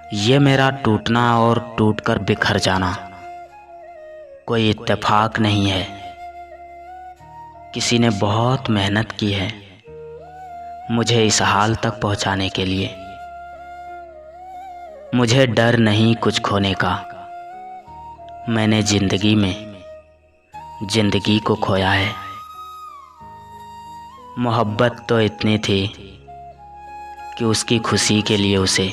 ये मेरा टूटना और टूटकर बिखर जाना कोई इत्तेफाक नहीं है। किसी ने बहुत मेहनत की है मुझे इस हाल तक पहुंचाने के लिए। मुझे डर नहीं कुछ खोने का। मैंने जिंदगी को खोया है। मोहब्बत तो इतनी थी कि उसकी खुशी के लिए उसे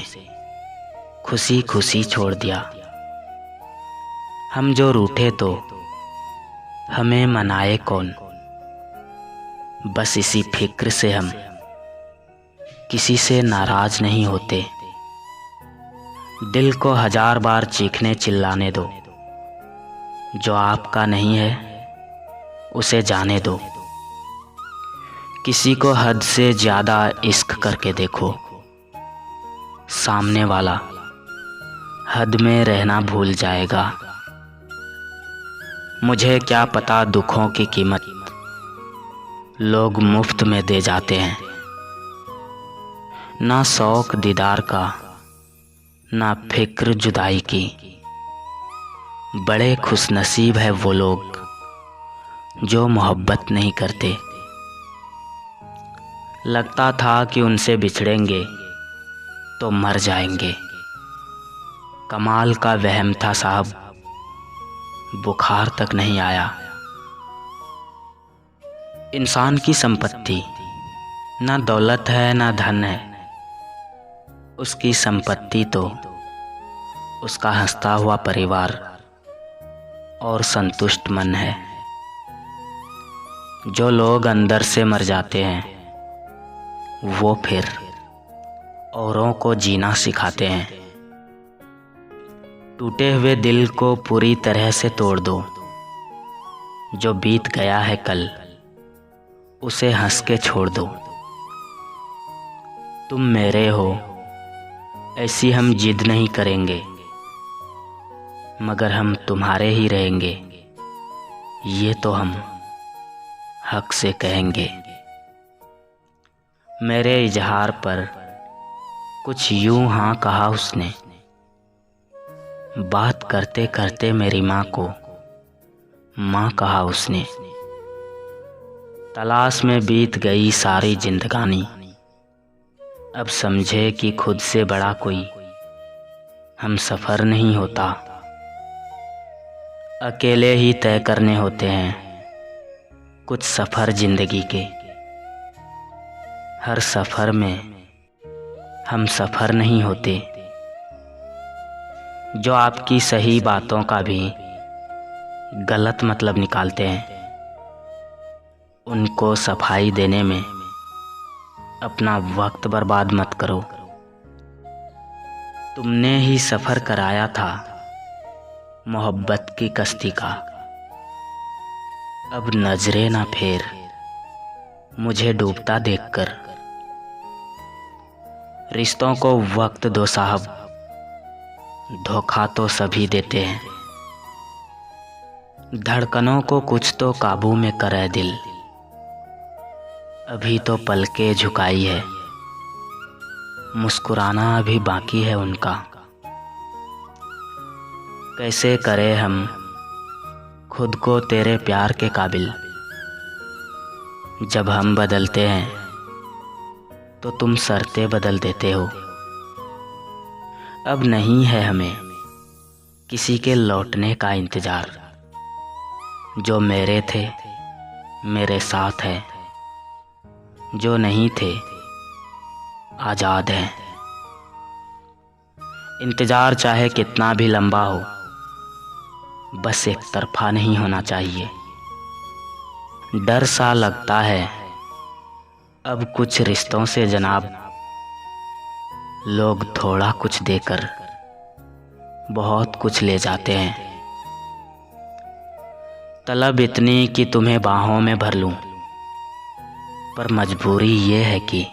खुशी खुशी छोड़ दिया। हम जो रूठे तो हमें मनाए कौन। बस इसी फिक्र से हम किसी से नाराज नहीं होते। दिल को 1000 बार चीखने चिल्लाने दो। जो आपका नहीं है उसे जाने दो। किसी को हद से ज़्यादा इश्क करके देखो। सामने वाला हद में रहना भूल जाएगा। मुझे क्या पता दुखों की कीमत लोग मुफ्त में दे जाते हैं। ना शौक दीदार का ना फिक्र जुदाई की। बड़े खुशनसीब है वो लोग जो मोहब्बत नहीं करते। लगता था कि उनसे बिछड़ेंगे तो मर जाएंगे। कमाल का वहम था साहब, बुखार तक नहीं आया। इंसान की संपत्ति ना दौलत है ना धन है। उसकी संपत्ति तो उसका हंसता हुआ परिवार और संतुष्ट मन है। जो लोग अंदर से मर जाते हैं वो फिर औरों को जीना सिखाते हैं। टूटे हुए दिल को पूरी तरह से तोड़ दो। जो बीत गया है कल उसे हंस के छोड़ दो। तुम मेरे हो ऐसी हम जिद नहीं करेंगे, मगर हम तुम्हारे ही रहेंगे ये तो हम हक से कहेंगे। मेरे इजहार पर कुछ यूं हाँ कहा उसने। बात करते करते मेरी माँ को माँ कहा उसने। तलाश में बीत गई सारी जिंदगानी। अब समझे कि खुद से बड़ा कोई हम सफ़र नहीं होता। अकेले ही तय करने होते हैं कुछ सफ़र जिंदगी के। हर सफ़र में हम सफ़र नहीं होते। जो आपकी सही बातों का भी गलत मतलब निकालते हैं उनको सफाई देने में अपना वक्त बर्बाद मत करो। तुमने ही सफ़र कराया था मोहब्बत की कश्ती का। अब नजरें ना फेर मुझे डूबता देखकर। रिश्तों को वक्त दो साहब, धोखा तो सभी देते हैं। धड़कनों को कुछ तो काबू में करे दिल। अभी तो पलके झुकाई है, मुस्कुराना अभी बाकी है उनका। कैसे करे हम खुद को तेरे प्यार के काबिल। जब हम बदलते हैं तो तुम शर्तें बदल देते हो। अब नहीं है हमें किसी के लौटने का इंतज़ार। जो मेरे थे मेरे साथ है, जो नहीं थे आज़ाद हैं। इंतज़ार चाहे कितना भी लंबा हो बस एक तरफा नहीं होना चाहिए। डर सा लगता है अब कुछ रिश्तों से जनाब। लोग थोड़ा कुछ देकर बहुत कुछ ले जाते हैं। तलब इतनी कि तुम्हें बाहों में भर लूं, पर मजबूरी ये है कि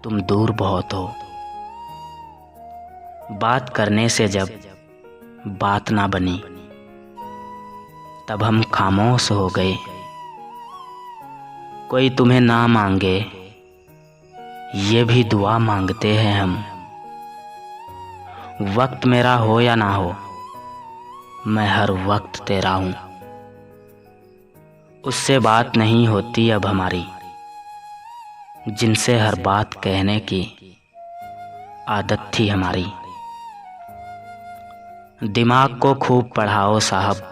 तुम दूर बहुत हो। बात करने से जब बात ना बनी तब हम खामोश हो गए। कोई तुम्हें ना मांगे ये भी दुआ मांगते हैं हम। वक्त मेरा हो या ना हो, मैं हर वक्त तेरा हूँ। उससे बात नहीं होती अब हमारी, जिनसे हर बात कहने की आदत थी हमारी। दिमाग को खूब पढ़ाओ साहब,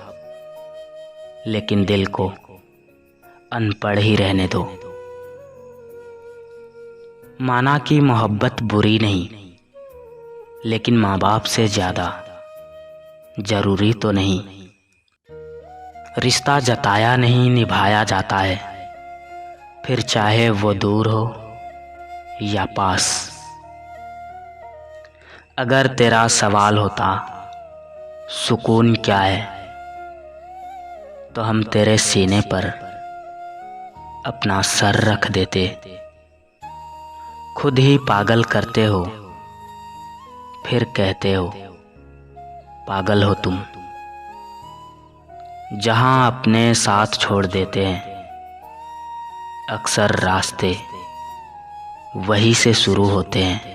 लेकिन दिल को अनपढ़ ही रहने दो। माना कि मोहब्बत बुरी नहीं, लेकिन माँ बाप से ज़्यादा ज़रूरी तो नहीं। रिश्ता जताया नहीं निभाया जाता है, फिर चाहे वो दूर हो या पास। अगर तेरा सवाल होता सुकून क्या है, तो हम तेरे सीने पर अपना सर रख देते। खुद ही पागल करते हो, फिर कहते हो पागल हो तुम। जहां अपने साथ छोड़ देते हैं, अक्सर रास्ते वहीं से शुरू होते हैं।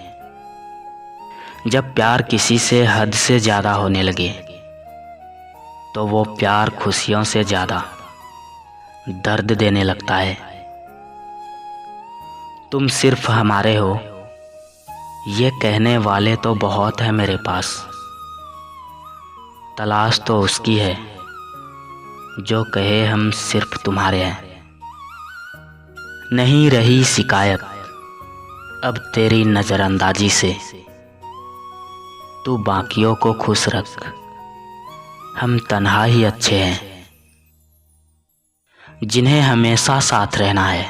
जब प्यार किसी से हद से ज़्यादा होने लगे, तो वो प्यार खुशियों से ज़्यादा दर्द देने लगता है। तुम सिर्फ हमारे हो, ये कहने वाले तो बहुत है मेरे पास। तलाश तो उसकी है जो कहे हम सिर्फ तुम्हारे हैं। नहीं रही शिकायत अब तेरी नज़रअंदाजी से, तू बाकियों को खुश रख, हम तन्हा ही अच्छे हैं। जिन्हें हमेशा साथ रहना है,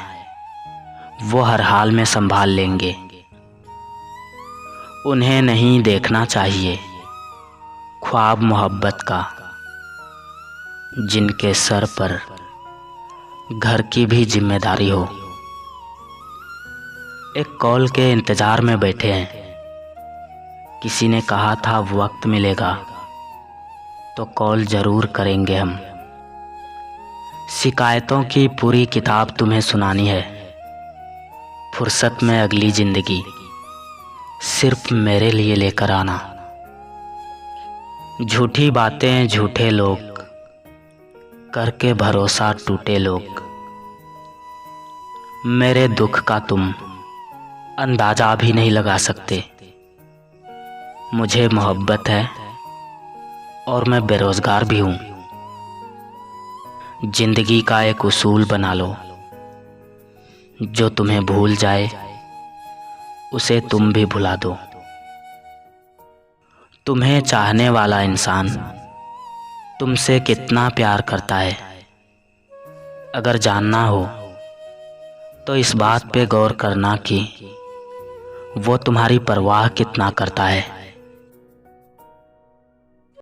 वो हर हाल में संभाल लेंगे। उन्हें नहीं देखना चाहिए ख्वाब मोहब्बत का, जिनके सर पर घर की भी जिम्मेदारी हो। एक कॉल के इंतज़ार में बैठे हैं, किसी ने कहा था वक्त मिलेगा तो कॉल ज़रूर करेंगे हम। शिकायतों की पूरी किताब तुम्हें सुनानी है, फुर्सत में अगली ज़िंदगी सिर्फ मेरे लिए लेकर आना। झूठी बातें झूठे लोग करके भरोसा टूटे लोग। मेरे दुख का तुम अंदाजा भी नहीं लगा सकते। मुझे मोहब्बत है और मैं बेरोज़गार भी हूँ। जिंदगी का एक उसूल बना लो, जो तुम्हें भूल जाए उसे तुम भी भुला दो। तुम्हें चाहने वाला इंसान तुमसे कितना प्यार करता है, अगर जानना हो तो इस बात पे गौर करना कि वो तुम्हारी परवाह कितना करता है।